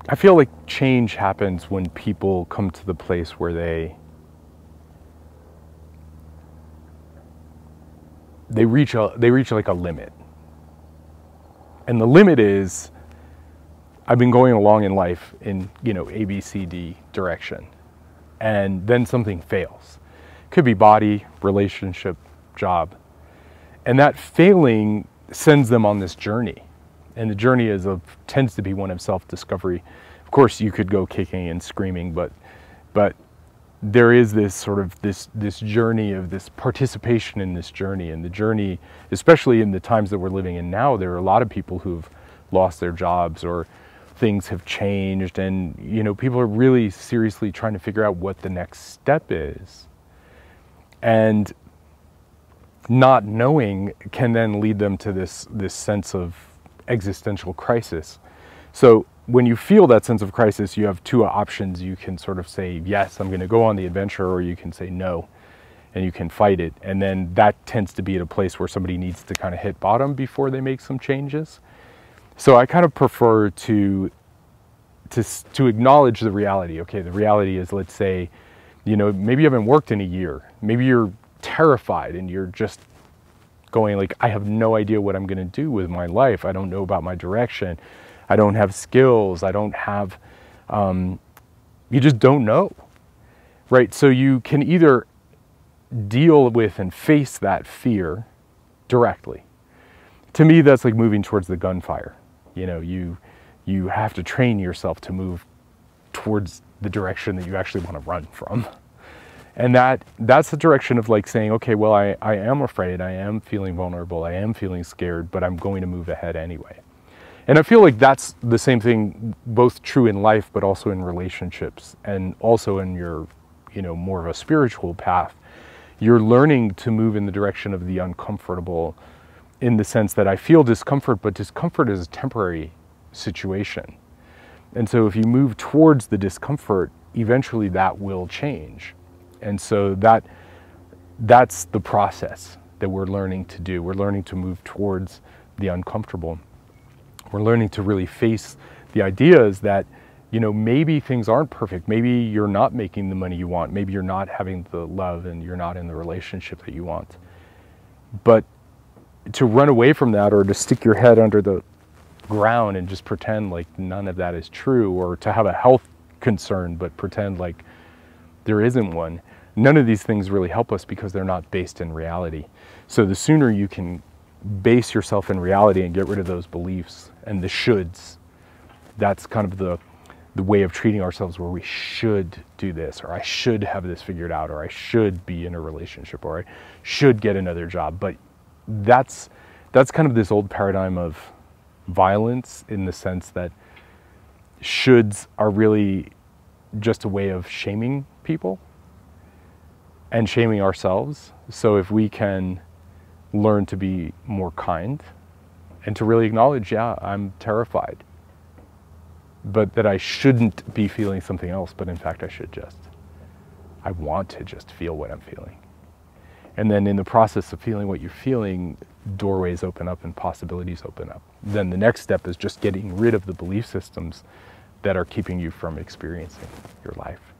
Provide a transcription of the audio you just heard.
I feel like change happens when people come to the place where they reach like a limit. And the limit is, I've been going along in life in, A, B, C, D direction, and then something fails. Could be body, relationship, job. And that failing sends them on this journey. And the journey tends to be one of self-discovery. Of course, you could go kicking and screaming, but there is this sort of this journey of this participation in this journey. And the journey, especially in the times that we're living in now, there are a lot of people who've lost their jobs, or things have changed, and people are really seriously trying to figure out what the next step is. And not knowing can then lead them to this sense of existential crisis. So when you feel that sense of crisis, you have two options. You can sort of say, yes, I'm going to go on the adventure, or you can say no, and you can fight it. And then that tends to be at a place where somebody needs to kind of hit bottom before they make some changes. So I kind of prefer to acknowledge the reality. Okay, the reality is, let's say, maybe you haven't worked in a year. Maybe you're terrified and you're just going like, I have no idea what I'm going to do with my life. I don't know about my direction. I don't have skills. I don't have, you just don't know, right? So you can either deal with and face that fear directly. To me, that's like moving towards the gunfire. You have to train yourself to move towards the direction that you actually want to run from. And that's the direction of like saying, okay, well, I am afraid, I am feeling vulnerable, I am feeling scared, but I'm going to move ahead anyway. And I feel like that's the same thing, both true in life, but also in relationships, and also in your, more of a spiritual path. You're learning to move in the direction of the uncomfortable, in the sense that I feel discomfort, but discomfort is a temporary situation. And so if you move towards the discomfort, eventually that will change. And so that's the process that we're learning to do. We're learning to move towards the uncomfortable. We're learning to really face the ideas that, maybe things aren't perfect. Maybe you're not making the money you want. Maybe you're not having the love, and you're not in the relationship that you want. But to run away from that, or to stick your head under the ground and just pretend like none of that is true, or to have a health concern but pretend like there isn't one, none of these things really help us, because they're not based in reality. So the sooner you can base yourself in reality and get rid of those beliefs and the shoulds, that's kind of the way of treating ourselves, where we should do this, or I should have this figured out, or I should be in a relationship, or I should get another job. But that's kind of this old paradigm of violence, in the sense that shoulds are really just a way of shaming people and shaming ourselves. So if we can learn to be more kind and to really acknowledge, yeah, I'm terrified, but that I shouldn't be feeling something else, but in fact I want to just feel what I'm feeling. And then in the process of feeling what you're feeling, doorways open up and possibilities open up. Then the next step is just getting rid of the belief systems that are keeping you from experiencing your life.